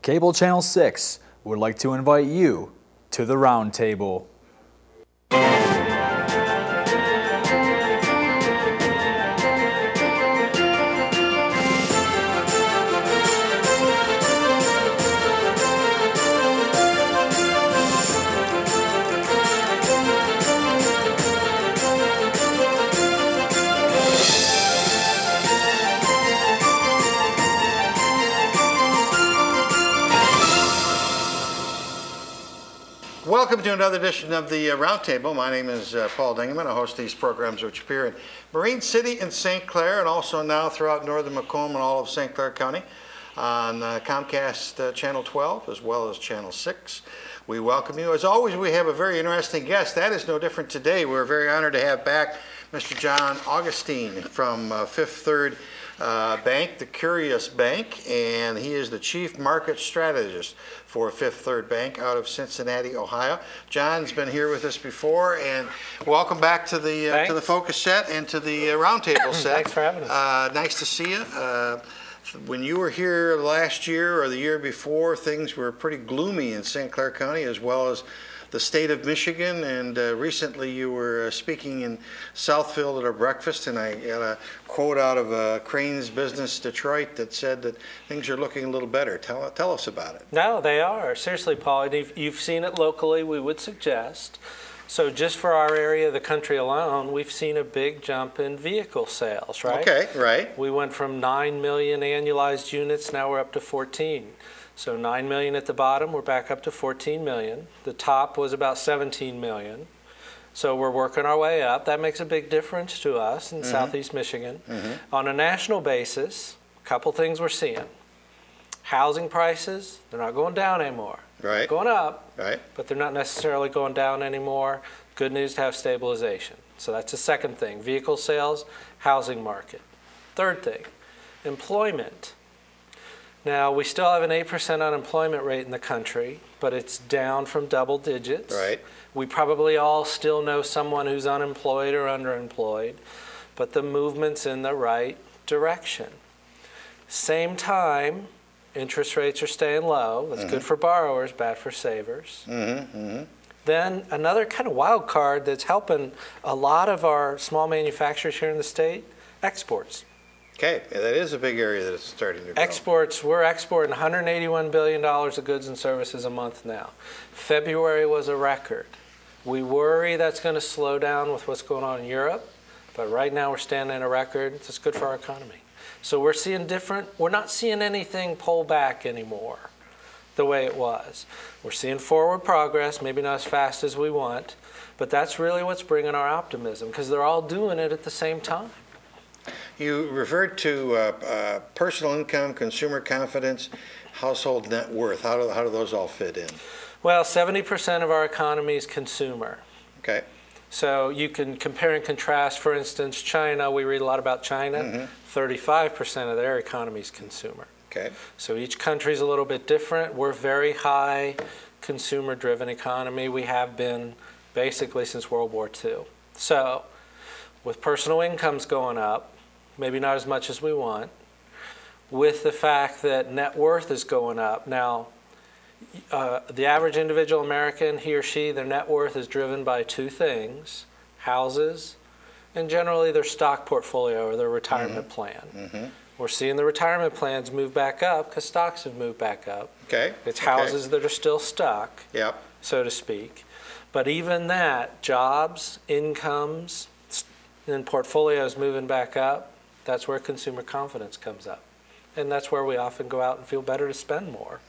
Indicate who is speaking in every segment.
Speaker 1: Cable Channel 6 would like to invite you to the round table.
Speaker 2: Welcome to another edition of the Roundtable. My name is Paul Dingeman. I host these programs which appear in Marine City and St. Clair, and also now throughout northern Macomb and all of St. Clair County on Comcast Channel 12 as well as Channel 6. We welcome you. As always, we have a very interesting guest. That is no different today. We're very honored to have back Mr. John Augustine from Fifth Third Bank, the Curious Bank, and he is the Chief Market Strategist for Fifth Third Bank out of Cincinnati, Ohio. John's been here with us before, and welcome back to the Focus set and to the Roundtable set.
Speaker 3: Thanks for having us.
Speaker 2: Nice to see you. When you were here last year or the year before, things were pretty gloomy in St. Clair County as well as the state of Michigan, and recently you were speaking in Southfield at a breakfast, and I got a quote out of Crane's Business Detroit that said that things are looking a little better. Tell us about it.
Speaker 3: No, they are. Seriously, Paul, you've seen it locally, we would suggest. So just for our area of the country alone, we've seen a big jump in vehicle sales, right?
Speaker 2: Okay, right.
Speaker 3: We went from 9 million annualized units, now we're up to 14. So 9 million at the bottom, we're back up to 14 million. The top was about 17 million. So we're working our way up. That makes a big difference to us in Southeast Michigan. On a national basis, a couple things we're seeing. Housing prices, they're not going down anymore.
Speaker 2: Right.
Speaker 3: They're going up,
Speaker 2: right,
Speaker 3: but they're not necessarily going down anymore. Good news to have stabilization. So that's the second thing. Vehicle sales, housing market. Third thing, employment. Now, we still have an 8% unemployment rate in the country, but it's down from double digits.
Speaker 2: Right.
Speaker 3: We probably all still know someone who's unemployed or underemployed, but the movement's in the right direction. Same time, interest rates are staying low. That's good for borrowers, bad for savers. Then another kind of wild card that's helping a lot of our small manufacturers here in the state, exports.
Speaker 2: Okay, yeah, that is a big area that's starting to grow.
Speaker 3: Exports, we're exporting $181 billion of goods and services a month now. February was a record. We worry that's going to slow down with what's going on in Europe, but right now we're standing at a record. It's good for our economy. So we're seeing we're not seeing anything pull back anymore the way it was. We're seeing forward progress, maybe not as fast as we want, but that's really what's bringing our optimism because they're all doing it at the same time.
Speaker 2: You referred to personal income, consumer confidence, household net worth. How do those all fit in?
Speaker 3: Well, 70% of our economy is consumer.
Speaker 2: Okay.
Speaker 3: So you can compare and contrast, for instance, China. We read a lot about China. 35% of their economy is consumer.
Speaker 2: Okay.
Speaker 3: So each country is a little bit different. We're very high consumer-driven economy. We have been basically since World War II. So with personal incomes going up, maybe not as much as we want, with the fact that net worth is going up. Now, the average individual American, he or she, their net worth is driven by two things, houses, and generally their stock portfolio or their retirement plan. We're seeing the retirement plans move back up because stocks have moved back up.
Speaker 2: Okay.
Speaker 3: It's houses that are still stuck, so to speak. But even that, jobs, incomes, and portfolios moving back up, that's where consumer confidence comes up. And that's where we often go out and feel better to spend more.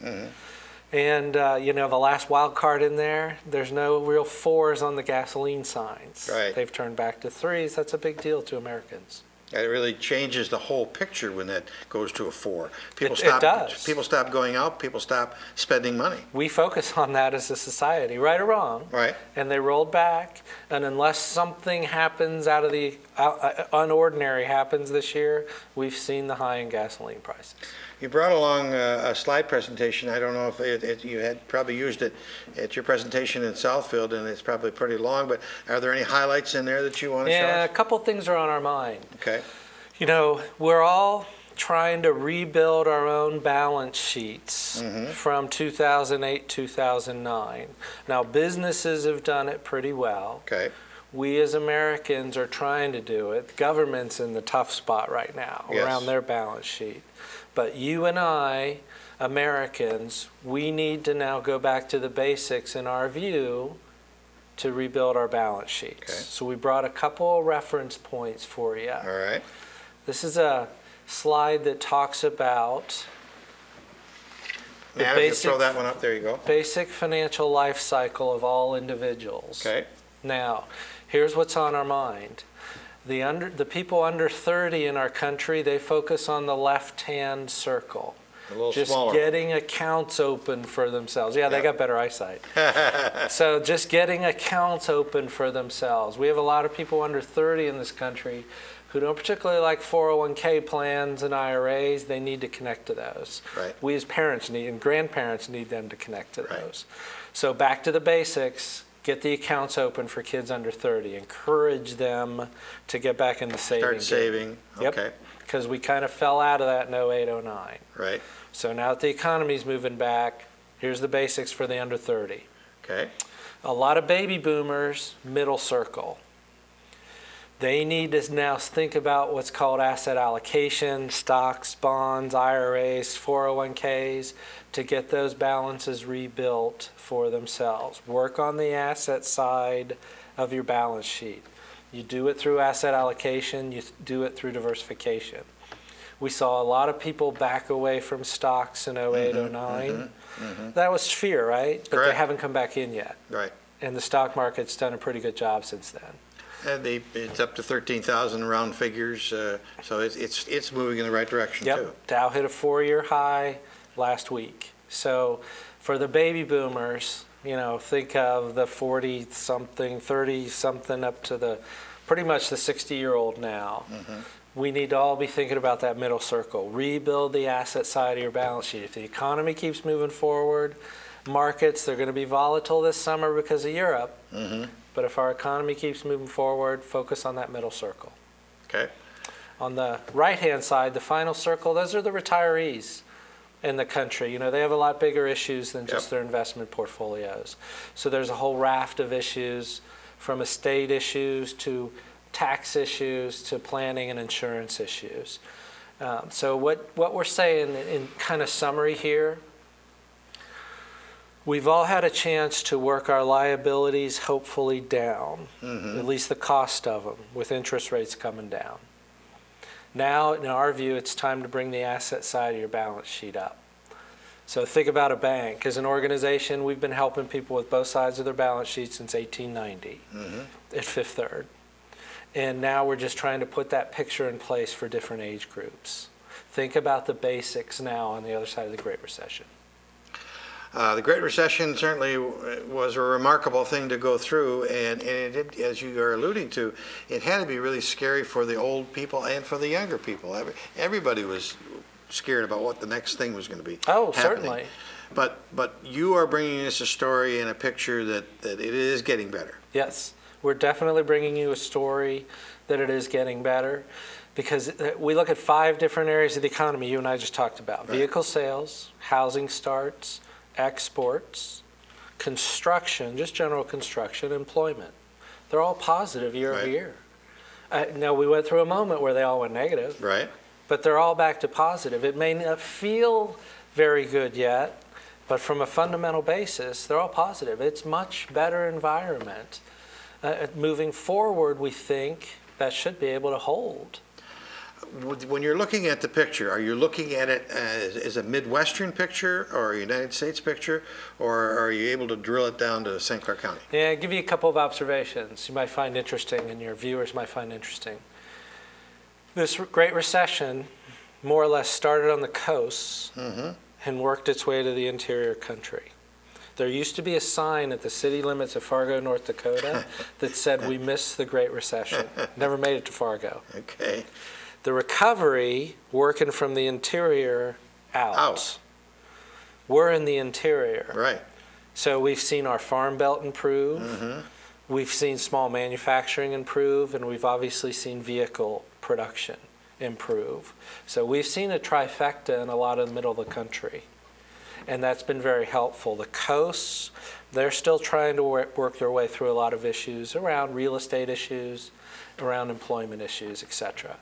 Speaker 3: And, you know, the last wild card in there, there's no real 4s on the gasoline signs.
Speaker 2: Right.
Speaker 3: They've turned back to 3s. That's a big deal to Americans.
Speaker 2: It really changes the whole picture when that goes to a 4.
Speaker 3: It does.
Speaker 2: People stop going out. People stop spending money.
Speaker 3: We focus on that as a society, right or wrong.
Speaker 2: Right.
Speaker 3: And they rolled back. And unless something happens out of the unordinary happens this year, we've seen the high in gasoline prices.
Speaker 2: You brought along a slide presentation. I don't know if you had probably used it at your presentation in Southfield, and it's probably pretty long, but are there any highlights in there that you want to show us?
Speaker 3: Yeah, a couple things are on our mind.
Speaker 2: Okay.
Speaker 3: You know, we're all trying to rebuild our own balance sheets from 2008, 2009. Now, businesses have done it pretty well.
Speaker 2: Okay.
Speaker 3: We as Americans are trying to do it. The government's in the tough spot right now around their balance sheet. But you and I, Americans, we need to now go back to the basics in our view to rebuild our balance sheets.
Speaker 2: Okay.
Speaker 3: So we brought a couple of reference points for you.
Speaker 2: All right.
Speaker 3: This is a slide that talks about the
Speaker 2: Now, just throw that one up. There you go.
Speaker 3: basic financial life cycle of all individuals.
Speaker 2: Okay.
Speaker 3: Now, here's what's on our mind. The people under 30 in our country, they focus on the left-hand circle.
Speaker 2: A little
Speaker 3: Just
Speaker 2: smaller.
Speaker 3: getting accounts open for themselves. Yeah, they
Speaker 2: Yeah.
Speaker 3: got better eyesight. So just getting accounts open for themselves. We have a lot of people under 30 in this country who don't particularly like 401k plans and IRAs. They need to connect to those.
Speaker 2: Right.
Speaker 3: We as parents need, and grandparents need them to connect to
Speaker 2: Right.
Speaker 3: those. So back to the basics. Get the accounts open for kids under 30. Encourage them to get back in the saving
Speaker 2: Start
Speaker 3: game.
Speaker 2: saving.
Speaker 3: Yep.
Speaker 2: Okay.
Speaker 3: Because we kind of fell out of that in 08, 09.
Speaker 2: Right.
Speaker 3: So now that the economy's moving back, here's the basics for the under 30.
Speaker 2: Okay.
Speaker 3: A lot of baby boomers, middle circle. They need to now think about what's called asset allocation, stocks, bonds, IRAs, 401ks, to get those balances rebuilt for themselves. Work on the asset side of your balance sheet. You do it through asset allocation, you do it through diversification. We saw a lot of people back away from stocks in 08, 09. That was fear, right? But
Speaker 2: Correct.
Speaker 3: they haven't come back in yet.
Speaker 2: Right.
Speaker 3: And the stock market's done a pretty good job since then.
Speaker 2: And it's up to 13,000 round figures, so it's moving in the right direction too.
Speaker 3: Yep, Dow hit a 4-year high last week. So for the baby boomers, you know, think of the 40-something, 30-something up to the pretty much the 60-year-old now. We need to all be thinking about that middle circle. Rebuild the asset side of your balance sheet. If the economy keeps moving forward, markets, they're going to be volatile this summer because of Europe. But if our economy keeps moving forward, focus on that middle circle.
Speaker 2: Okay.
Speaker 3: On the right-hand side, the final circle, those are the retirees in the country. You know, they have a lot bigger issues than just their investment portfolios. So there's a whole raft of issues, from estate issues to tax issues to planning and insurance issues. So what we're saying in kind of summary here, we've all had a chance to work our liabilities hopefully down, at least the cost of them, with interest rates coming down. Now, in our view, it's time to bring the asset side of your balance sheet up. So think about a bank. As an organization, we've been helping people with both sides of their balance sheet since 1890 at Fifth Third. And now we're just trying to put that picture in place for different age groups. Think about the basics now on the other side of the Great Recession.
Speaker 2: The Great Recession certainly was a remarkable thing to go through, and it did, as you are alluding to, it had to be really scary for the old people and for the younger people. Everybody was scared about what the next thing was going to be.
Speaker 3: Oh,
Speaker 2: happening.
Speaker 3: certainly.
Speaker 2: But you are bringing us a story and a picture that it is getting better.
Speaker 3: Yes, we're definitely bringing you a story that it is getting better, because we look at 5 different areas of the economy you and I just talked about.
Speaker 2: Right.
Speaker 3: Vehicle sales, housing starts, exports, construction, just general construction, employment. They're all positive year over year. Now, we went through a moment where they all went negative,
Speaker 2: Right.
Speaker 3: but they're all back to positive. It may not feel very good yet, but from a fundamental basis, they're all positive. It's much better environment. Moving forward, we think that should be able to hold.
Speaker 2: When you're looking at the picture, are you looking at it as a Midwestern picture or a United States picture, or are you able to drill it down to St. Clair County?
Speaker 3: Yeah, I'll give you a couple of observations you might find interesting and your viewers might find interesting. This Great Recession more or less started on the coasts and worked its way to the interior country. There used to be a sign at the city limits of Fargo, North Dakota that said, "We missed the Great Recession." Never made it to Fargo.
Speaker 2: Okay.
Speaker 3: The recovery, working from the interior out. We're in the interior.
Speaker 2: Right.
Speaker 3: So we've seen our farm belt improve. We've seen small manufacturing improve, and we've obviously seen vehicle production improve. So we've seen a trifecta in a lot of the middle of the country, and that's been very helpful. The coasts, they're still trying to work their way through a lot of issues around real estate issues, around employment issues, etc.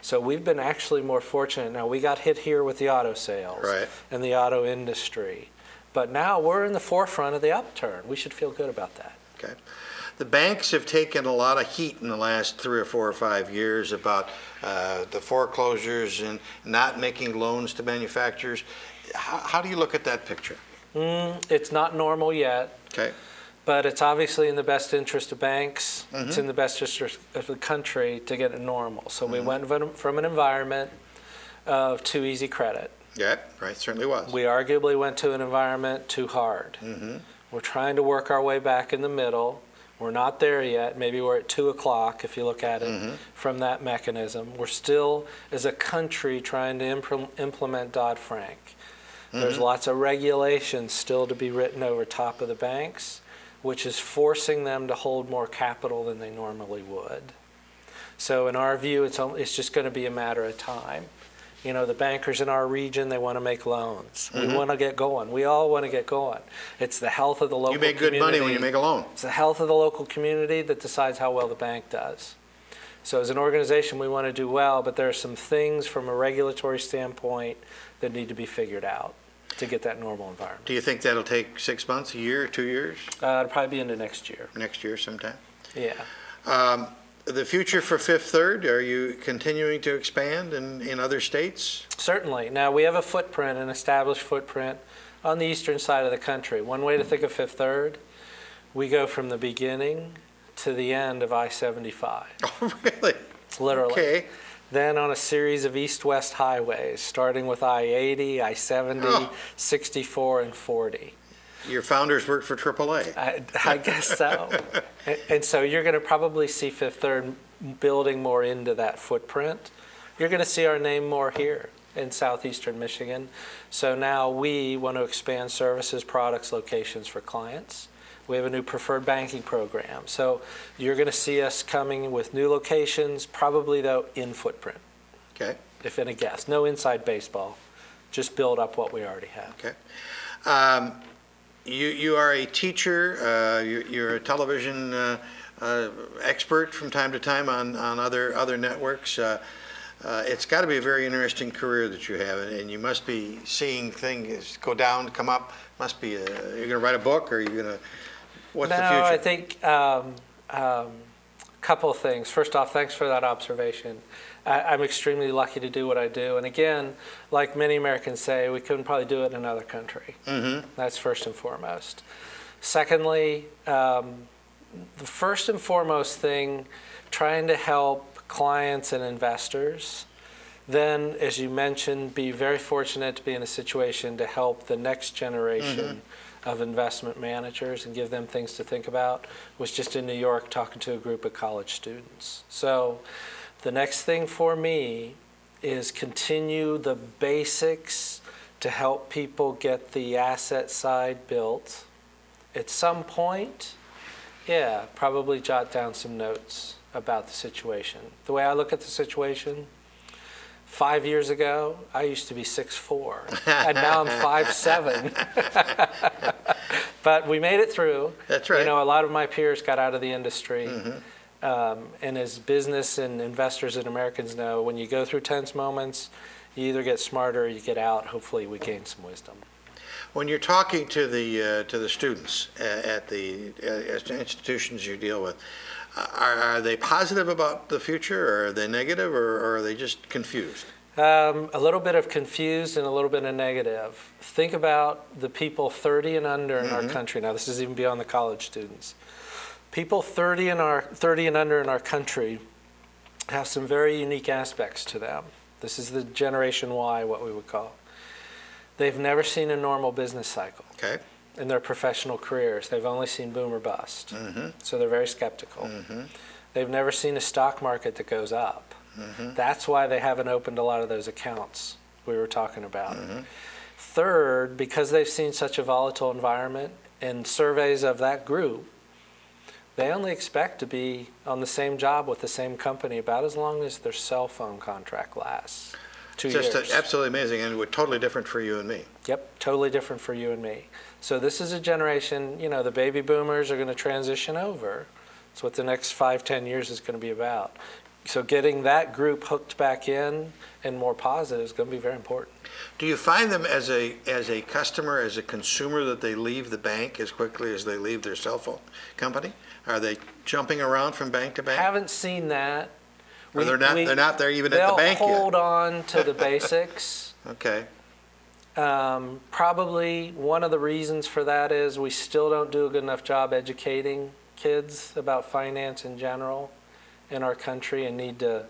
Speaker 3: So we've been actually more fortunate. Now, we got hit here with the auto sales and the auto industry, but now we're in the forefront of the upturn. We should feel good about that.
Speaker 2: Okay. The banks have taken a lot of heat in the last 3 or 4 or 5 years about the foreclosures and not making loans to manufacturers. How do you look at that picture?
Speaker 3: It's not normal yet.
Speaker 2: Okay.
Speaker 3: But it's obviously in the best interest of banks. It's in the best interest of the country to get it normal. So we went from an environment of too easy credit.
Speaker 2: Yeah, right, certainly was.
Speaker 3: We arguably went to an environment too hard. We're trying to work our way back in the middle. We're not there yet. Maybe we're at 2 o'clock if you look at it from that mechanism. We're still, as a country, trying to implement Dodd-Frank. There's lots of regulations still to be written over top of the banks, which is forcing them to hold more capital than they normally would. So in our view, it's just going to be a matter of time. You know, the bankers in our region, they want to make loans. We want to get going. We all want to get going. It's the health of the local community.
Speaker 2: You make good money when you make a loan.
Speaker 3: It's the health of the local community that decides how well the bank does. So as an organization, we want to do well, but there are some things from a regulatory standpoint that need to be figured out to get that normal environment.
Speaker 2: Do you think that'll take 6 months, a year, 2 years?
Speaker 3: It'll probably be into next year.
Speaker 2: Next year sometime?
Speaker 3: Yeah.
Speaker 2: The future for Fifth Third, are you continuing to expand in other states?
Speaker 3: Certainly. Now, we have a footprint, an established footprint on the eastern side of the country. One way to think of Fifth Third, we go from the beginning to the end of I-75.
Speaker 2: Oh, really?
Speaker 3: Literally.
Speaker 2: Okay.
Speaker 3: Then on a series of east-west highways, starting with I-80, I-70, 64, and 40.
Speaker 2: Your founders worked for AAA.
Speaker 3: I guess so. And so you're going to probably see Fifth Third building more into that footprint. You're going to see our name more here in southeastern Michigan. So now we want to expand services, products, locations for clients. We have a new preferred banking program. So you're going to see us coming with new locations, probably though in footprint.
Speaker 2: Okay.
Speaker 3: If in a guess. No inside baseball. Just build up what we already have.
Speaker 2: Okay. You are a teacher. You're a television expert from time to time on other networks. It's got to be a very interesting career that you have, and you must be seeing things go down, come up. Must be. You're going to write a book, or are you going to? What's the future?
Speaker 3: No, I think a couple of things. First off, thanks for that observation. I'm extremely lucky to do what I do. And again, like many Americans say, we couldn't probably do it in another country. That's first and foremost. Secondly, the first and foremost thing, trying to help clients and investors. Then, as you mentioned, be very fortunate to be in a situation to help the next generation of investment managers and give them things to think about. Was just in New York talking to a group of college students. So the next thing for me is continue the basics to help people get the asset side built. At some point, yeah, probably jot down some notes about the situation. The way I look at the situation, 5 years ago, I used to be 6'4", and now I'm 5'7". But we made it through.
Speaker 2: That's right.
Speaker 3: You know, a lot of my peers got out of the industry. And as business and investors and Americans know, when you go through tense moments, you either get smarter or you get out. Hopefully we gain some wisdom.
Speaker 2: When you're talking to the students at the institutions you deal with, are they positive about the future, or are they negative, or are they just confused?
Speaker 3: A little bit of confused and a little bit of negative. Think about the people 30 and under in our country. Now, this is even beyond the college students. People 30 and under in our country have some very unique aspects to them. This is the Generation Y, what we would call. They've never seen a normal business cycle in their professional careers. They've only seen boom or bust. So they're very skeptical. They've never seen a stock market that goes up. That's why they haven't opened a lot of those accounts we were talking about. Third, because they've seen such a volatile environment, and surveys of that group they only expect to be on the same job with the same company about as long as their cell phone contract lasts. 2 years.
Speaker 2: Just absolutely amazing, and totally different for you and me.
Speaker 3: Yep, totally different for you and me. So this is a generation, the baby boomers are going to transition over. It's what the next 5-10 years is going to be about. So getting that group hooked back in and more positive is going to be very important.
Speaker 2: Do you find them as a customer, as a consumer, that they leave the bank as quickly as they leave their cell phone company? Are they jumping around from bank to bank?
Speaker 3: Haven't seen that.
Speaker 2: Or they're not there even at the bank yet?
Speaker 3: They'll hold on to the basics.
Speaker 2: Okay.
Speaker 3: Probably one of the reasons for that is we still don't do a good enough job educating kids about finance in general in our country, and need to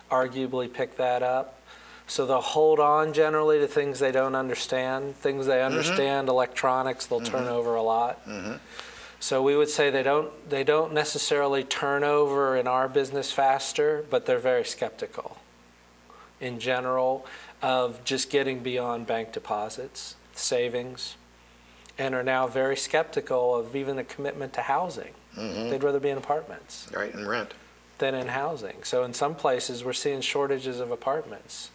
Speaker 3: arguably pick that up. So they'll hold on generally to things they don't understand. Things they understand, electronics, they'll turn over a lot. So we would say they don't necessarily turn over in our business faster, but they're very skeptical in general of just getting beyond bank deposits, savings, and are now very skeptical of even the commitment to housing. They'd rather be in apartments.
Speaker 2: Right, and rent.
Speaker 3: Than in housing. So in some places we're seeing shortages of apartments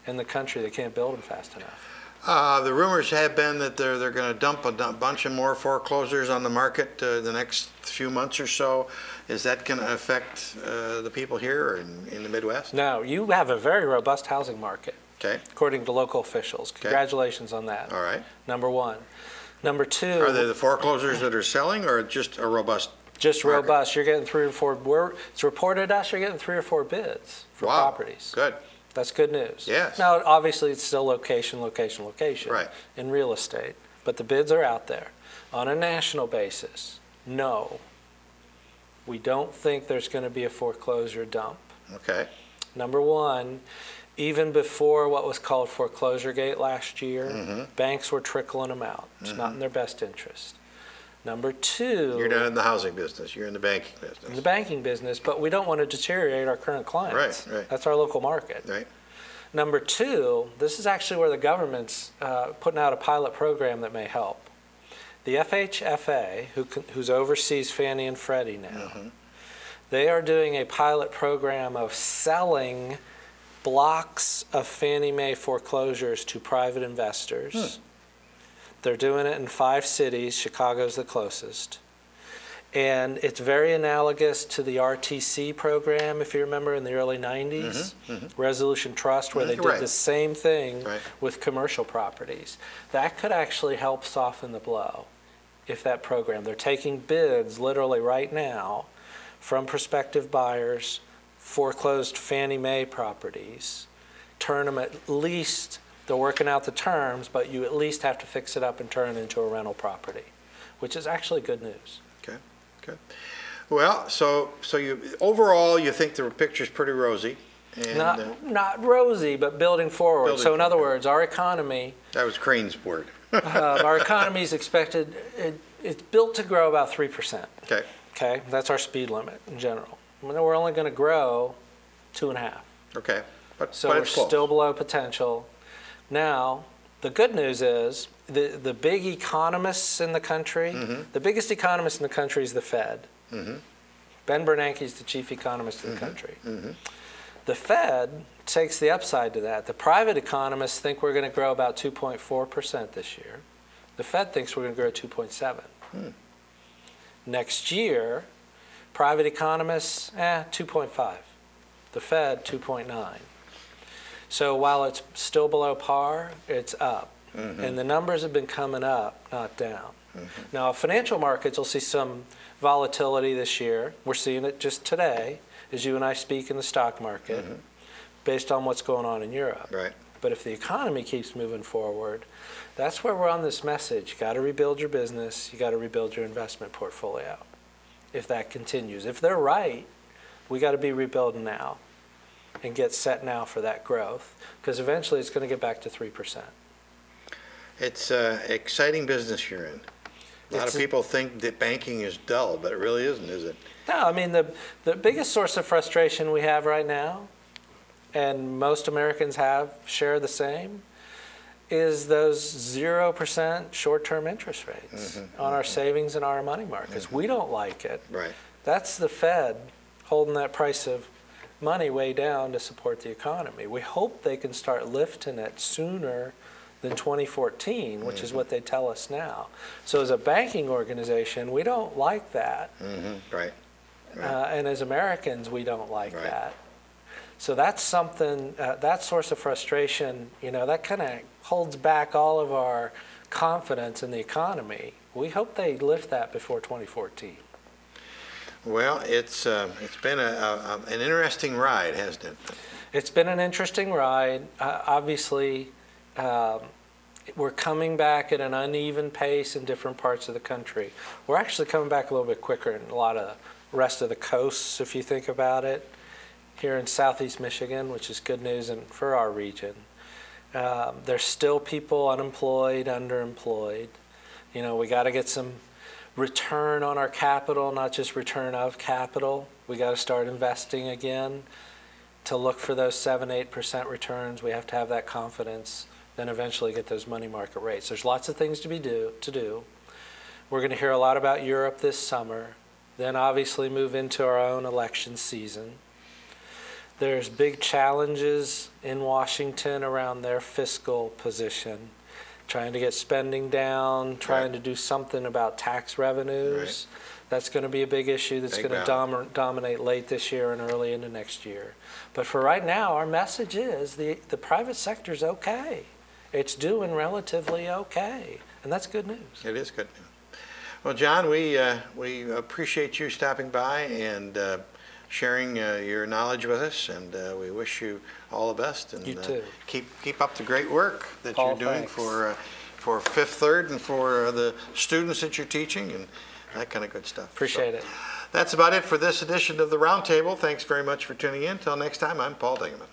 Speaker 3: in the country. They can't build them fast enough.
Speaker 2: The rumors have been that they're going to dump a bunch of more foreclosures on the market the next few months or so. Is that going to affect the people here or in the Midwest?
Speaker 3: No, you have a very robust housing market.
Speaker 2: Okay.
Speaker 3: According to local officials. Congratulations on that.
Speaker 2: All right.
Speaker 3: Number one. Number two.
Speaker 2: Are they the foreclosures that are selling, or just a robust?
Speaker 3: Just
Speaker 2: market?
Speaker 3: Robust. You're getting 3 or 4. It's reported to us you're getting 3 or 4 bids for properties.
Speaker 2: Good.
Speaker 3: That's good news.
Speaker 2: Yes.
Speaker 3: Now, obviously, it's still location
Speaker 2: Right.
Speaker 3: in real estate, but the bids are out there. On a national basis, no, we don't think there's going to be a foreclosure dump.
Speaker 2: Okay.
Speaker 3: Number one, even before what was called foreclosure gate last year, banks were trickling them out. It's not in their best interest. Number two,
Speaker 2: You're not in the housing business. You're in the banking business.
Speaker 3: in the banking business, but we don't want to deteriorate our current clients.
Speaker 2: Right.
Speaker 3: That's our local market.
Speaker 2: Right.
Speaker 3: Number two, this is actually where the government's putting out a pilot program that may help. The FHFA, who's oversees Fannie and Freddie now, they are doing a pilot program of selling blocks of Fannie Mae foreclosures to private investors. They're doing it in 5 cities. Chicago's the closest. And it's very analogous to the RTC program, if you remember, in the early 90s, Resolution Trust, where they did the same thing with commercial properties. That could actually help soften the blow if that program. They're taking bids literally right now from prospective buyers, foreclosed Fannie Mae properties, turn them at least. They're working out the terms, but you at least have to fix it up and turn it into a rental property, which is actually good news.
Speaker 2: Okay. Good. Well, so you overall you think the picture's pretty rosy. And,
Speaker 3: not rosy, but building forward. So in other words, our economy.
Speaker 2: That was Crane's word.
Speaker 3: Our economy is expected. It's built to grow about 3%.
Speaker 2: Okay.
Speaker 3: Okay, that's our speed limit in general. I mean, we're only going to grow 2.5.
Speaker 2: Okay.
Speaker 3: So we're still below potential. Now, the good news is the big economists in the country, the biggest economist in the country is the Fed. Ben Bernanke is the chief economist in the country. The Fed takes the upside to that. The private economists think we're going to grow about 2.4% this year. The Fed thinks we're going to grow 2.7. Next year, private economists, 2.5. The Fed, 2.9. So while it's still below par, it's up. And the numbers have been coming up, not down. Now, financial markets will see some volatility this year. We're seeing it just today as you and I speak in the stock market based on what's going on in Europe.
Speaker 2: Right.
Speaker 3: But if the economy keeps moving forward, that's where we're on this message. You got to rebuild your business. You got to rebuild your investment portfolio if that continues. If they're right, we got to be rebuilding now and get set now for that growth, because eventually it's going to get back to 3%.
Speaker 2: It's an exciting business you're in. A lot of people think that banking is dull, but it really isn't, is it?
Speaker 3: No, I mean, the biggest source of frustration we have right now, and most Americans share the same, is those 0% short-term interest rates on our savings and our money markets. We don't like it.
Speaker 2: Right.
Speaker 3: That's the Fed holding that price of money way down to support the economy. We hope they can start lifting it sooner than 2014, which is what they tell us now. So as a banking organization, we don't like that.
Speaker 2: Right.
Speaker 3: And as Americans, we don't like that. So that's something, that source of frustration, you know, that kind of holds back all of our confidence in the economy. We hope they lift that before 2014.
Speaker 2: Well, it's been an interesting ride, hasn't it?
Speaker 3: It's been an interesting ride. Obviously, we're coming back at an uneven pace in different parts of the country. We're actually coming back a little bit quicker in a lot of the rest of the coasts, if you think about it. Here in southeast Michigan, which is good news for our region. There's still people unemployed, underemployed. You know, we got to get some return on our capital, not just return of capital. We got to start investing again. To look for those 7-8% returns, we have to have that confidence, then eventually get those money market rates. There's lots of things to do. We're going to hear a lot about Europe this summer, then obviously move into our own election season. There's big challenges in Washington around their fiscal position, trying to get spending down, trying to do something about tax revenues. That's going to be a big issue that's going to dominate late this year and early into next year. But for right now, our message is the private sector's okay. It's doing relatively okay, and that's good news. It is good news.
Speaker 2: Well, John, we appreciate you stopping by and sharing your knowledge with us, and we wish you all the best. And
Speaker 3: you too.
Speaker 2: Keep up the great work that you're doing for Fifth Third and for the students that you're teaching and that kind of good stuff.
Speaker 3: Appreciate it.
Speaker 2: That's about it for this edition of the Roundtable. Thanks very much for tuning in. Until next time, I'm Paul Dingeman.